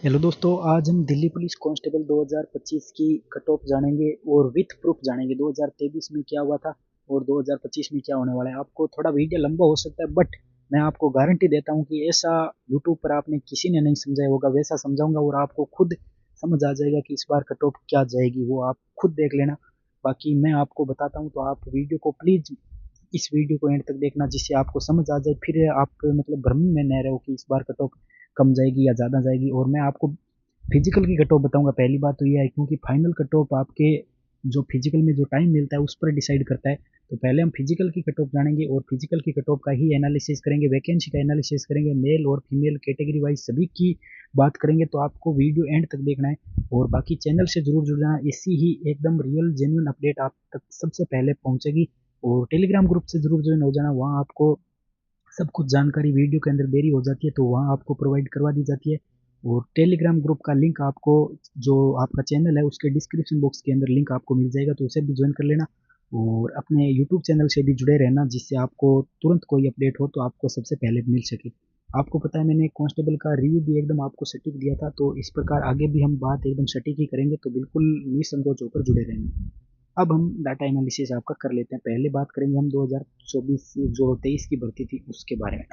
Hello दोस्तों, आज हम दिल्ली पुलिस कांस्टेबल 2025 की कट ऑफ जानेंगे और विथ प्रूफ जानेंगे 2023 में क्या हुआ था और 2025 में क्या होने वाला है। आपको थोड़ा वीडियो लंबा हो सकता है, बट मैं आपको गारंटी देता हूं कि ऐसा यूट्यूब पर आपने किसी ने नहीं समझाया होगा, वैसा समझाऊंगा और आपको खुद समझ आ जाएगा कि इस बार कट ऑफ क्या जाएगी। वो आप खुद देख लेना। बाकी मैं आपको बताता हूँ, तो आप वीडियो को प्लीज इस वीडियो को एंड तक देखना, जिससे आपको समझ आ जाए। फिर आप मतलब भ्रम में न रहो कि इस बार कट ऑफ कम जाएगी या ज़्यादा जाएगी। और मैं आपको फिजिकल की कट ऑफ बताऊंगा। पहली बात तो ये है, क्योंकि फाइनल कट ऑफ आपके जो फिजिकल में जो टाइम मिलता है उस पर डिसाइड करता है। तो पहले हम फिजिकल की कट ऑफ जानेंगे और फिजिकल की कट ऑफ का ही एनालिसिस करेंगे, वैकेंसी का एनालिसिस करेंगे, मेल और फीमेल कैटेगरी वाइज सभी की बात करेंगे। तो आपको वीडियो एंड तक देखना है और बाकी चैनल से जरूर जुड़ जाना। इसी ही एकदम रियल जेन्युइन अपडेट आप तक सबसे पहले पहुंचेगी। और टेलीग्राम ग्रुप से जरूर ज्वाइन हो जाना, वहाँ आपको सब कुछ जानकारी वीडियो के अंदर देरी हो जाती है तो वहाँ आपको प्रोवाइड करवा दी जाती है। और टेलीग्राम ग्रुप का लिंक आपको, जो आपका चैनल है उसके डिस्क्रिप्शन बॉक्स के अंदर लिंक आपको मिल जाएगा, तो उसे भी ज्वाइन कर लेना। और अपने यूट्यूब चैनल से भी जुड़े रहना, जिससे आपको तुरंत कोई अपडेट हो तो आपको सबसे पहले मिल सके। आपको पता है, मैंने कांस्टेबल का रिव्यू भी एकदम आपको सटीक दिया था, तो इस प्रकार आगे भी हम बात एकदम सटीक ही करेंगे, तो बिल्कुल निसंकोच होकर जुड़े रहना। अब हम डाटा एनालिसिस आपका कर लेते हैं। पहले बात करेंगे हम 2024 जो 23 की भर्ती थी उसके बारे में।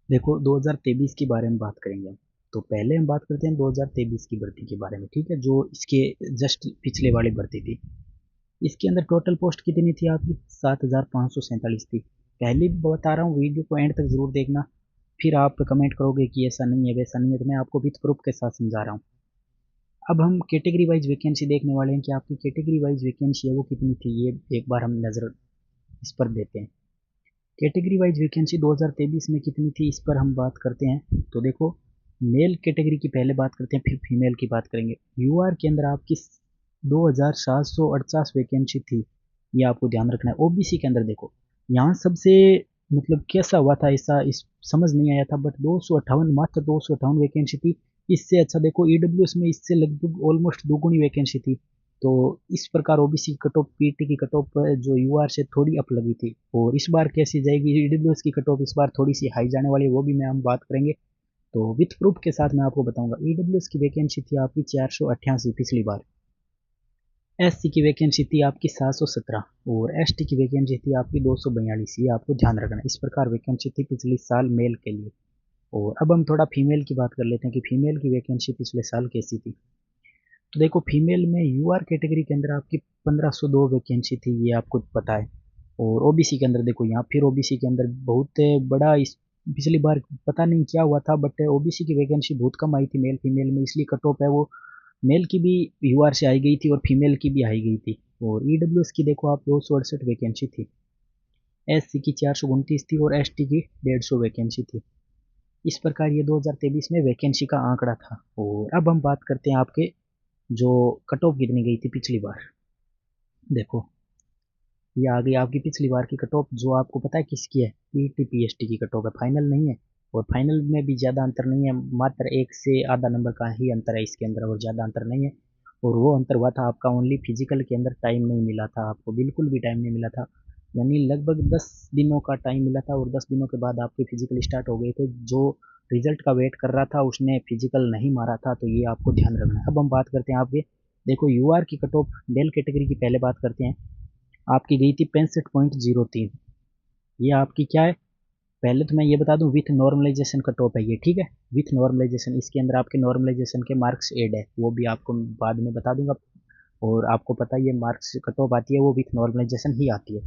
देखो, 2023 के बारे में बात करेंगे हम। तो पहले हम बात करते हैं 2023 की भर्ती के बारे में, ठीक है, जो इसके जस्ट पिछले वाली भर्ती थी। इसके अंदर टोटल पोस्ट कितनी थी आपकी? 7,547 थी। पहले भी बता रहा हूँ, वीडियो को एंड तक जरूर देखना। फिर आप कमेंट करोगे कि ऐसा नहीं है वैसा नहीं है, तो मैं आपको विथ प्रूफ के साथ समझा रहा हूँ। अब हम कैटेगरी वाइज वैकेंसी देखने वाले हैं कि आपकी कैटेगरी वाइज वैकेंसी है वो कितनी थी। ये एक बार हम नज़र इस पर देते हैं। कैटेगरी वाइज वैकेंसी 2023 में कितनी थी, इस पर हम बात करते हैं। तो देखो, मेल कैटेगरी की पहले बात करते हैं, फिर फीमेल की बात करेंगे। यूआर के अंदर आपकी 2,748 वैकेंसी थी, ये आपको ध्यान रखना है। ओबीसी के अंदर देखो, यहाँ सबसे मतलब कैसा हुआ था ऐसा इस समझ नहीं आया था, बट 258, मात्र 258 वैकेंसी थी। इससे अच्छा देखो, ईडब्ल्यूएस में इससे लगभग ऑलमोस्ट दोगुनी वैकेंसी थी। तो इस प्रकार ओबीसी की कट ऑफ, पीटी की कट ऑफ जो यूआर से थोड़ी अप लगी थी। और इस बार कैसी जाएगी ईडब्ल्यूएस की कट ऑफ, इस बार थोड़ी सी हाई जाने वाली है, वो भी मैं हम बात करेंगे। तो विथ प्रूफ के साथ मैं आपको बताऊंगा। ईडब्ल्यूएस की वैकेंसी थी आपकी 488 पिछली बार। एससी की वैकेंसी थी आपकी 717 और एसटी की वैकेंसी थी आपकी 242। ये आपको ध्यान रखना। इस प्रकार वैकेंसी थी पिछले साल मेल के लिए। और अब हम थोड़ा फीमेल की बात कर लेते हैं कि फीमेल की वैकेंसी पिछले साल कैसी थी। तो देखो, फीमेल में यूआर कैटेगरी के अंदर आपकी 1502 वैकेंसी थी, ये आपको पता है। और ओबीसी के अंदर देखो, यहाँ फिर ओबीसी के अंदर बहुत बड़ा इस पिछली बार पता नहीं क्या हुआ था, बट ओबीसी की वैकेंसी बहुत कम आई थी मेल फीमेल में, इसलिए कट ऑफ है वो मेल की भी यूआर से आई गई थी और फीमेल की भी आई गई थी। और ईडब्ल्यूएस की देखो आप, 268 वैकेंसी थी। एससी की 429 थी और एसटी की 150 वैकेंसी थी। इस प्रकार ये 2023 में वैकेंसी का आंकड़ा था। और अब हम बात करते हैं आपके जो कट ऑफ कितनी गई थी पिछली बार। देखो, ये आ गई आपकी पिछली बार की कट ऑफ, जो आपको पता है किसकी है? पीटी पीएसटी की कट ऑफ है, फाइनल नहीं है। और फाइनल में भी ज़्यादा अंतर नहीं है, मात्र एक से आधा नंबर का ही अंतर है इसके अंदर, और ज़्यादा अंतर नहीं है। और वो अंतर हुआ था आपका ओनली फिजिकल के अंदर, टाइम नहीं मिला था आपको, बिल्कुल भी टाइम नहीं मिला था। यानी लगभग 10 दिनों का टाइम मिला था और 10 दिनों के बाद आपके फिजिकल स्टार्ट हो गए थे। जो रिजल्ट का वेट कर रहा था उसने फिजिकल नहीं मारा था, तो ये आपको ध्यान रखना है। अब हम बात करते हैं आपके, देखो यूआर की कट ऑफ मेल कैटेगरी की पहले बात करते हैं। आपकी गई थी 65.03। ये आपकी क्या है? पहले तो मैं ये बता दूं, विथ नॉर्मलाइजेशन कट ऑफ है ये, ठीक है। विथ नॉर्मलाइजेशन, इसके अंदर आपके नॉर्मलाइजेशन के मार्क्स एड है, वो भी आपको बाद में बता दूंगा। और आपको पता है ये मार्क्स कट ऑफ आती है वो विथ नॉर्मलाइजेशन ही आती है।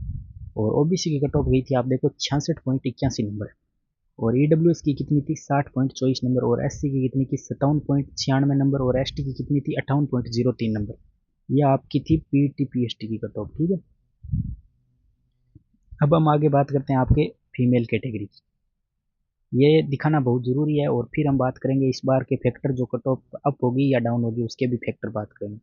और ओबीसी की कट ऑफ गई थी आप देखो 66.81 नंबर। और ईडब्ल्यूएस की कितनी थी? 60.24 नंबर। और एससी की कितनी की? 57.96 नंबर। और एसटी की कितनी थी? 58.03 नंबर। ये आपकी थी पीटी पीएसटी की कट ऑफ, ठीक है। अब हम आगे बात करते हैं आपके फीमेल कैटेगरी की। ये दिखाना बहुत ज़रूरी है। और फिर हम बात करेंगे इस बार के फैक्टर, जो कट ऑफ अप होगी या डाउन होगी उसके भी फैक्टर बात करेंगे।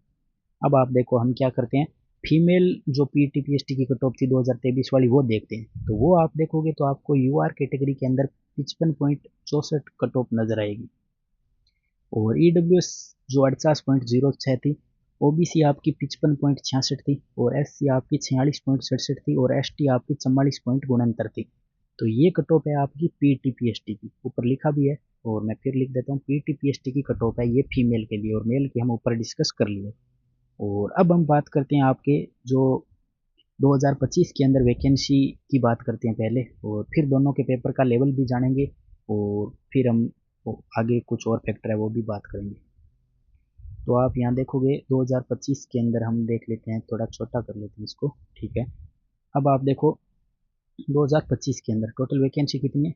अब आप देखो हम क्या करते हैं, फीमेल जो पीटी पीएसटी की कट ऑफ थी 2023 वाली, वो देखते हैं। तो वो आप देखोगे तो आपको यूआर कैटेगरी के अंदर 55.64 कट ऑफ नजर आएगी। और ईडब्ल्यूएस जो 48.06 थी। ओबीसी आपकी 55.66 थी। और एससी आपकी 46.67 थी। और एसटी आपकी 44.69 थी। तो ये कट ऑफ है आपकी पीटी पीएसटी की, ऊपर लिखा भी है और मैं फिर लिख देता हूँ पीटी पीएसटी की कट ऑफ है ये फीमेल के लिए, और मेल की हम ऊपर डिस्कस कर लिए। और अब हम बात करते हैं आपके जो 2025 के अंदर वैकेंसी की बात करते हैं पहले, और फिर दोनों के पेपर का लेवल भी जानेंगे, और फिर हम आगे कुछ और फैक्टर है वो भी बात करेंगे। तो आप यहाँ देखोगे 2025 के अंदर हम देख लेते हैं, थोड़ा छोटा कर लेते हैं इसको, ठीक है। अब आप देखो 2025 के अंदर टोटल वैकेंसी कितनी है,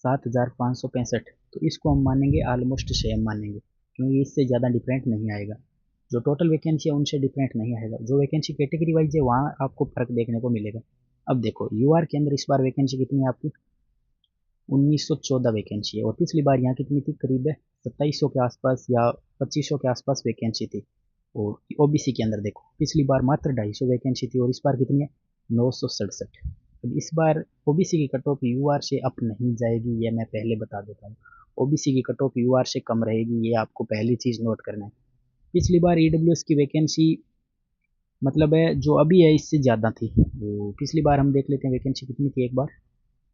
7,565। तो इसको हम मानेंगे ऑलमोस्ट सेम मानेंगे, क्योंकि इससे ज़्यादा डिफरेंट नहीं आएगा। जो टोटल वैकेंसी है उनसे डिफरेंट नहीं आएगा, जो वैकेंसी कैटेगरी वाइज है वहाँ आपको फर्क देखने को मिलेगा। अब देखो यूआर के अंदर इस बार वैकेंसी कितनी है आपकी, 1914 वैकेंसी है, और पिछली बार यहाँ कितनी थी, करीब है 2700 के आसपास या 2500 के आसपास वैकेंसी थी। और ओबीसी के अंदर देखो पिछली बार मात्र 250 वैकेंसी थी, और इस बार कितनी है, 967। अब इस बार ओबीसी की कट ऑफ यूआर से अप नहीं जाएगी, ये मैं पहले बता देता हूँ। ओबीसी की कट ऑफ यूआर से कम रहेगी, ये आपको पहली चीज़ नोट करना है। पिछली बार ईडब्ल्यूएस की वैकेंसी मतलब है जो अभी है इससे ज़्यादा थी। वो पिछली बार हम देख लेते हैं वैकेंसी कितनी थी एक बार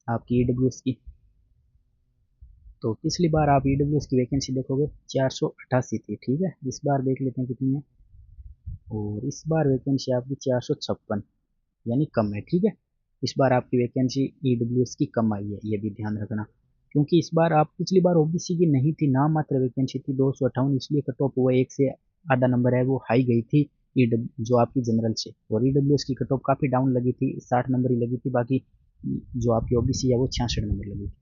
आपकी ईडब्ल्यूएस की। तो पिछली बार आप ईडब्ल्यूएस की वैकेंसी देखोगे 488 थी, ठीक है। इस बार देख लेते हैं कितनी है, और इस बार वैकेंसी आपकी 456, यानी कम है, ठीक है। इस बार आपकी वैकेंसी ईडब्ल्यूएस की कम आई है, ये भी ध्यान रखना, क्योंकि इस बार आप पिछली बार ओबीसी की नहीं थी, नाम मात्र वैकेंसी थी 258, इसलिए कट ऑफ हुआ एक से आधा नंबर है वो हाई गई थी जो आपकी जनरल से, और ईडब्ल्यूएस की कट ऑफ काफ़ी डाउन लगी थी, 60 नंबर ही लगी थी, बाकी जो आपकी ओबीसी है वो 66 नंबर लगी थी।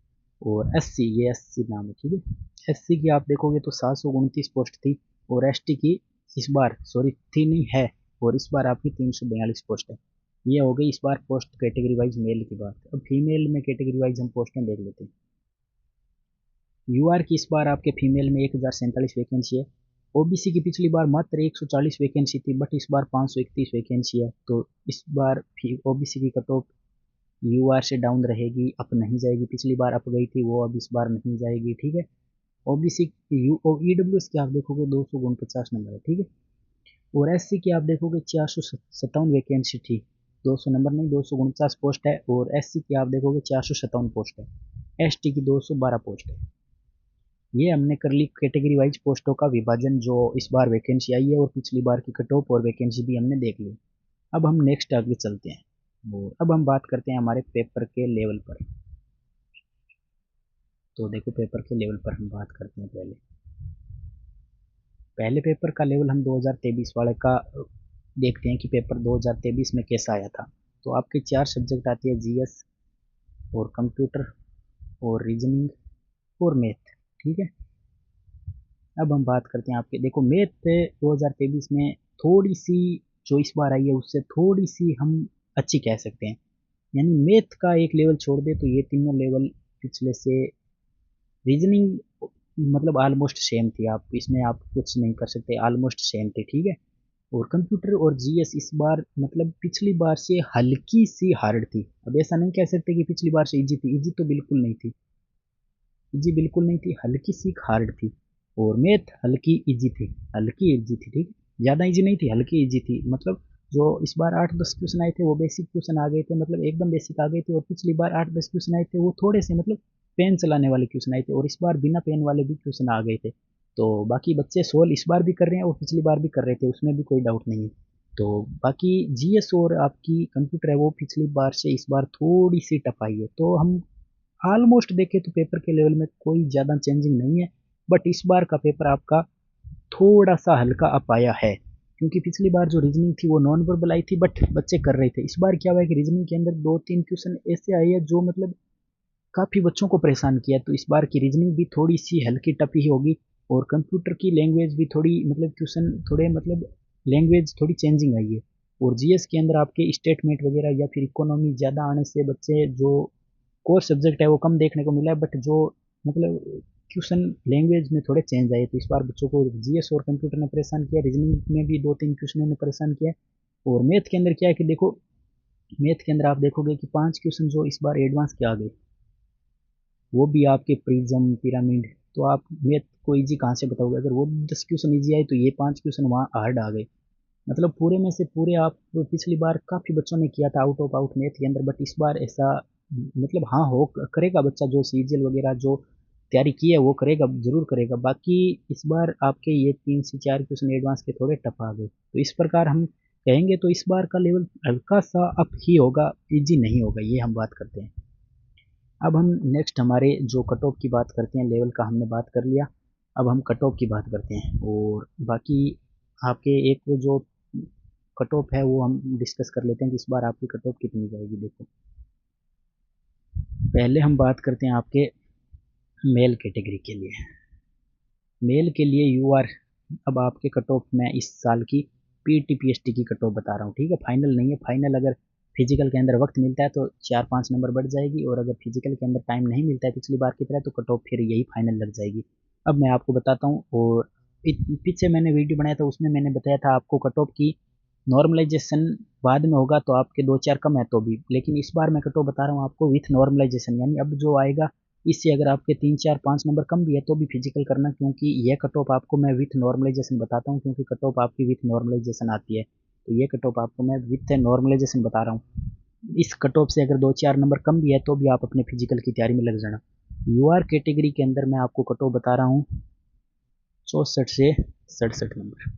और एससी, ये एससी नाम है, ठीक है। एससी की आप देखोगे तो 729 पोस्ट थी, और एसटी की इस बार सॉरी थी नहीं है, और इस बार आपकी 342 पोस्ट है। ये हो गई इस बार पोस्ट कैटेगरी वाइज मेल की बात। अब फीमेल में कैटेगरी वाइज हम पोस्टें देख लेते हैं। यूआर की इस बार आपके फीमेल में 1047 वैकेंसी है। ओबीसी की पिछली बार मात्र 140 वैकेंसी थी, बट इस बार 531 वैकेंसी है। तो इस बार ओबीसी की कट ऑफ यूआर से डाउन रहेगी, अप नहीं जाएगी। पिछली बार अप गई थी वो, अब इस बार नहीं जाएगी, ठीक है। ओबीसी ईडब्ल्यूएस की आप देखोगे 249 नंबर है, ठीक है। और एससी की आप देखोगे 457 वैकेंसी थी, 200 नंबर नहीं 249 पोस्ट है, और एससी की आप देखोगे 457 पोस्ट है। एसटी की 212 पोस्ट है। ये हमने कर ली कैटेगरी वाइज पोस्टों का विभाजन जो इस बार वैकेंसी आई है, और पिछली बार की कट ऑफ और वैकेंसी भी हमने देख ली। अब हम नेक्स्ट आगे चलते हैं, और अब हम बात करते हैं हमारे पेपर के लेवल पर। तो देखो पेपर के लेवल पर हम बात करते हैं। पहले पेपर का लेवल हम 2023 वाले का देखते हैं कि पेपर 2023 में कैसा आया था। तो आपके 4 सब्जेक्ट आती है, जीएस और कंप्यूटर और रीजनिंग और मैथ, ठीक है। अब हम बात करते हैं आपके, देखो मैथ 2023 में थोड़ी सी जो इस बार आई है उससे थोड़ी सी हम अच्छी कह सकते हैं, यानी मैथ का एक लेवल छोड़ दे तो ये तीनों लेवल पिछले से। रीजनिंग मतलब ऑलमोस्ट सेम थी, आप इसमें आप कुछ नहीं कर सकते, ऑलमोस्ट सेम थी, ठीक है। और कंप्यूटर और जीएस इस बार मतलब पिछली बार से हल्की सी हार्ड थी। अब ऐसा नहीं कह सकते कि पिछली बार से इजी थी, इजी तो बिल्कुल नहीं थी, इजी बिल्कुल नहीं थी, हल्की सी हार्ड थी। और मैथ हल्की इजी थी, हल्की इजी थी, ठीक। ज़्यादा इजी नहीं थी, हल्की इजी थी। मतलब जो इस बार 8-10 क्वेश्चन आए थे वो बेसिक क्वेश्चन आ गए थे, मतलब एकदम बेसिक आ गए थे। और पिछली बार 8-10 क्वेश्चन आए थे वो थोड़े से मतलब पेन चलाने वाले क्वेश्चन आए थे, और इस बार बिना पेन वाले भी क्वेश्चन आ गए थे। तो बाकी बच्चे सोल्व इस बार भी कर रहे हैं और पिछली बार भी कर रहे थे, उसमें भी कोई डाउट नहीं है। तो बाकी जीएस और आपकी कंप्यूटर है वो पिछली बार से इस बार थोड़ी सी टफ आई है। तो हम ऑलमोस्ट देखें तो पेपर के लेवल में कोई ज़्यादा चेंजिंग नहीं है, बट इस बार का पेपर आपका थोड़ा सा हल्का अप आया है, क्योंकि पिछली बार जो रीजनिंग थी वो नॉन वर्बल आई थी बट बच्चे कर रहे थे। इस बार क्या हुआ है कि रीजनिंग के अंदर 2-3 क्वेश्चन ऐसे आए हैं जो मतलब काफ़ी बच्चों को परेशान किया, तो इस बार की रीजनिंग भी थोड़ी सी हल्की टफ ही होगी। और कंप्यूटर की लैंग्वेज भी थोड़ी मतलब क्वेश्चन थोड़े मतलब लैंग्वेज थोड़ी चेंजिंग आई है। और जीएस के अंदर आपके स्टेटमेंट वगैरह या फिर इकोनॉमी ज़्यादा आने से बच्चे जो कोर सब्जेक्ट है वो कम देखने को मिला है, बट जो मतलब क्वेश्चन लैंग्वेज में थोड़े चेंज आए। तो इस बार बच्चों को जीएस और कंप्यूटर ने परेशान किया, रीजनिंग में भी 2-3 क्वेश्चनों ने परेशान किया। और मैथ के अंदर क्या है कि देखो मैथ के अंदर आप देखोगे कि 5 क्वेश्चन जो इस बार एडवांस के आ गए, वो भी आपके प्रिज्म पिरामिड। तो आप मैथ को इजी कहाँ से बताओगे, अगर वो 10 क्वेश्चन इजी आए तो ये 5 क्वेश्चन वहाँ हार्ड आ गए। मतलब पूरे में से पूरे आप पिछली बार काफ़ी बच्चों ने किया था आउट ऑफ आउट मैथ के अंदर, बट इस बार ऐसा मतलब हाँ हो करेगा बच्चा जो सीजीएल वगैरह जो तैयारी की है वो करेगा, जरूर करेगा। बाकी इस बार आपके ये 3 से 4 क्वेश्चन एडवांस के थोड़े टफ आ गए, तो इस प्रकार हम कहेंगे तो इस बार का लेवल हल्का सा अप ही होगा, इजी नहीं होगा, ये हम बात करते हैं। अब हम नेक्स्ट हमारे जो कट ऑफ की बात करते हैं, लेवल का हमने बात कर लिया, अब हम कट ऑफ की बात करते हैं। और बाकी आपके एक वो जो कट ऑफ है वो हम डिस्कस कर लेते हैं कि इस बार आपकी कट ऑफ कितनी जाएगी। देखो पहले हम बात करते हैं आपके मेल कैटेगरी के लिए। मेल के लिए यू आर, अब आपके कट ऑफ मैं इस साल की PTPST की कट ऑफ बता रहा हूँ, ठीक है, फाइनल नहीं है। फाइनल अगर फिजिकल के अंदर वक्त मिलता है तो 4-5 नंबर बढ़ जाएगी, और अगर फिजिकल के अंदर टाइम नहीं मिलता है पिछली बार की तरह तो कट ऑफ फिर यही फाइनल लग जाएगी। अब मैं आपको बताता हूँ, और पीछे मैंने वीडियो बनाया था उसमें मैंने बताया था आपको कट ऑफ की नॉर्मलाइजेशन बाद में होगा तो आपके 2-4 कम है तो भी, लेकिन इस बार मैं कट ऑफ बता रहा हूँ आपको विथ नॉर्मलाइजेशन, यानी अब जो आएगा इससे अगर आपके 3-4-5 नंबर कम भी है तो भी फिजिकल करना, क्योंकि यह कट ऑफ आपको मैं विथ नॉर्मलाइजेशन बताता हूँ, क्योंकि कट ऑफ आपकी विथ नॉर्मलाइजेशन आती है, तो ये कट ऑफ आपको मैं विथ नॉर्मलाइजेशन बता रहा हूँ। इस कट ऑफ से अगर 2-4 नंबर कम भी है तो भी आप अपने फिजिकल की तैयारी में लग जाना। यूआर कैटेगरी के अंदर मैं आपको कट ऑफ बता रहा हूँ 64 से 67 नंबर।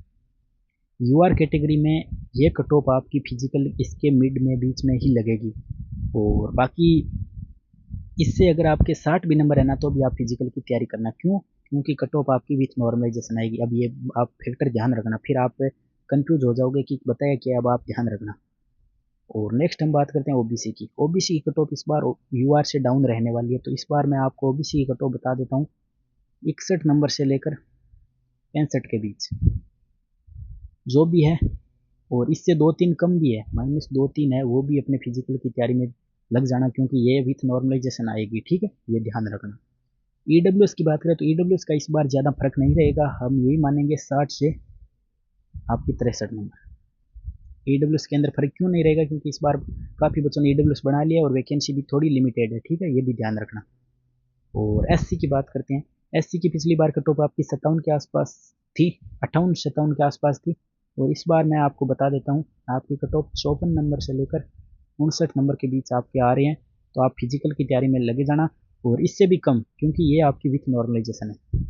यूआर कैटेगरी में ये कट ऑफ आपकी फिजिकल इसके मिड में बीच में ही लगेगी, और बाकी इससे अगर आपके 60 भी नंबर है ना तो भी आप फिजिकल की तैयारी करना। क्यों? क्योंकि कट ऑफ आपकी विथ नॉर्मलाइजेशन आएगी। अब ये आप फैक्टर ध्यान रखना, फिर आप कंफ्यूज हो जाओगे कि बताया क्या, अब आप ध्यान रखना। और नेक्स्ट हम बात करते हैं ओबीसी की। ओबीसी की कट ऑफ इस बार यूआर से डाउन रहने वाली है, तो इस बार मैं आपको ओबीसी की कट ऑफ बता देता हूँ 61 नंबर से लेकर 65 के बीच जो भी है, और इससे 2-3 कम भी है, -2-3 है, वो भी अपने फिजिकल की तैयारी में लग जाना, क्योंकि ये विथ नॉर्मलाइजेशन आएगी, ठीक है, ये ध्यान रखना। ईडब्ल्यूएस की बात करें तो ईडब्ल्यूएस का इस बार ज़्यादा फर्क नहीं रहेगा, हम यही मानेंगे 60 से आपकी 63 नंबर। ईडब्ल्यूएस के अंदर फर्क क्यों नहीं रहेगा? क्योंकि इस बार काफ़ी बच्चों ने ईडब्ल्यूएस बना लिया और वैकेंसी भी थोड़ी लिमिटेड है, ठीक है, ये भी ध्यान रखना। और एससी की बात करते हैं। एससी की पिछली बार कट ऑफ आपकी 57 के आसपास थी, 58-57 के आसपास थी, और इस बार मैं आपको बता देता हूँ आपकी कट ऑफ 54 नंबर से लेकर 59 नंबर के बीच आपके आ रहे हैं, तो आप फिजिकल की तैयारी में लगे जाना। और इससे भी कम, क्योंकि ये आपकी विथ नॉर्मलाइजेशन है,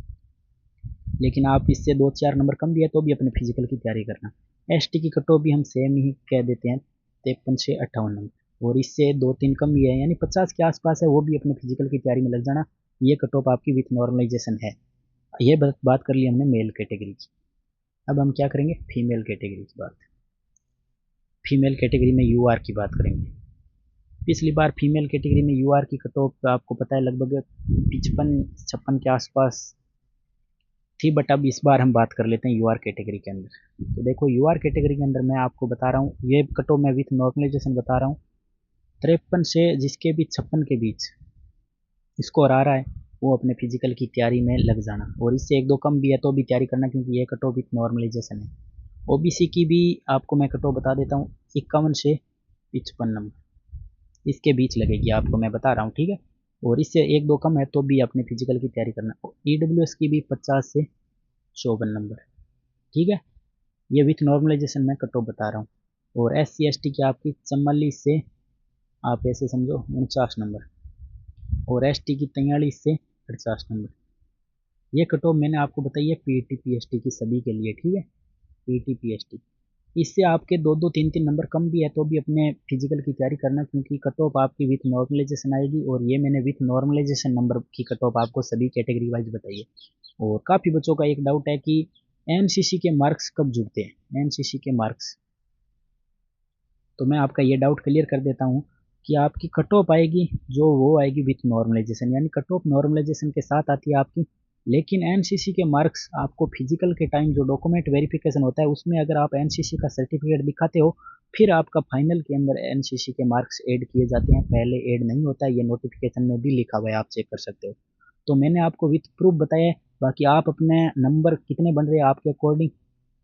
लेकिन आप इससे 2-4 नंबर कम भी है तो भी अपने फिजिकल की तैयारी करना। एसटी की कट ऑफ भी हम सेम ही कह देते हैं 53 से 58 नंबर, और इससे 2-3 कम भी है, यानी 50 के आसपास है, वो भी अपने फिजिकल की तैयारी में लग जाना। ये कट ऑफ आपकी विथ नॉर्मलाइजेशन है। ये बात कर ली हमने मेल कैटेगरी की। अब हम क्या करेंगे? फीमेल कैटेगरी की बात। फीमेल कैटेगरी में यूआर की बात करेंगे। पिछली बार फीमेल कैटेगरी में यूआर की कट ऑफ आपको पता है लगभग 55-56 के आसपास थी, बट अब इस बार हम बात कर लेते हैं यूआर कैटेगरी के अंदर। तो देखो यूआर कैटेगरी के अंदर मैं आपको बता रहा हूँ, ये कट ऑफ मैं विथ नॉर्मलाइजेशन बता रहा हूँ 53 से जिसके भी 56 के बीच स्कोर आ रहा है वो अपने फिजिकल की तैयारी में लग जाना, और इससे 1-2 कम भी है तो भी तैयारी करना, क्योंकि ये कट ऑफ विथ नॉर्मलाइजेशन है। ओबीसी की भी आपको मैं कट ऑफ बता देता हूँ 51 से 55 नंबर, इसके बीच लगेगी आपको मैं बता रहा हूँ, ठीक है, और इससे 1-2 कम है तो भी अपने फिजिकल की तैयारी करना। ईडब्ल्यूएस की भी 50 से 54 नंबर, ठीक है, ये विथ नॉर्मलाइजेशन में कट ऑफ बता रहा हूँ। और SC/ST की आपकी 44 से आप ऐसे समझो 49 नंबर, और ST की 43 से 50 नंबर। ये कट ऑफ मैंने आपको बताई है PTPST की सभी के लिए, ठीक है, PTPST। इससे आपके 2-2, 3-3 नंबर कम भी है तो भी अपने फिजिकल की तैयारी करना, क्योंकि कट ऑफ आपकी विथ नॉर्मलाइजेशन आएगी, और ये मैंने विथ नॉर्मलाइजेशन नंबर की कट ऑफ आपको सभी कैटेगरी वाइज बताई है। और काफ़ी बच्चों का एक डाउट है कि एनसीसी के मार्क्स कब जुड़ते हैं, एनसीसी के मार्क्स, तो मैं आपका ये डाउट क्लियर कर देता हूँ कि आपकी कट ऑफ आएगी जो वो आएगी विथ नॉर्मलाइजेशन, यानी कट ऑफ नॉर्मलाइजेशन के साथ आती है आपकी, लेकिन एनसीसी के मार्क्स आपको फिजिकल के टाइम जो डॉक्यूमेंट वेरिफिकेशन होता है उसमें अगर आप एनसीसी का सर्टिफिकेट दिखाते हो फिर आपका फाइनल के अंदर एनसीसी के मार्क्स ऐड किए जाते हैं, पहले ऐड नहीं होता है, ये नोटिफिकेशन में भी लिखा हुआ है, आप चेक कर सकते हो। तो मैंने आपको विथ प्रूफ बताया है, बाकी आप अपने नंबर कितने बन रहे हैं आपके अकॉर्डिंग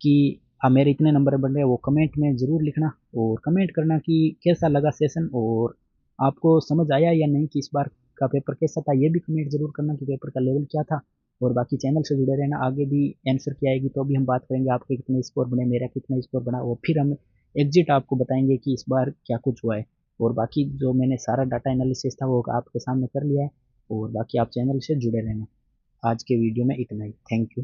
कि मेरे इतने नंबर बन रहे हैं वो कमेंट में ज़रूर लिखना, और कमेंट करना कि कैसा लगा सेशन, और आपको समझ आया या नहीं कि इस बार का पेपर कैसा था, ये भी कमेंट जरूर करना कि पेपर का लेवल क्या था। और बाकी चैनल से जुड़े रहना, आगे भी आंसर की आएगी तो भी हम बात करेंगे आपके कितने स्कोर बने, मेरा कितना स्कोर बना, और फिर हम एग्जिट आपको बताएंगे कि इस बार क्या कुछ हुआ है। और बाकी जो मैंने सारा डाटा एनालिसिस था वो आपके सामने कर लिया है, और बाकी आप चैनल से जुड़े रहना। आज के वीडियो में इतना ही। Thank you.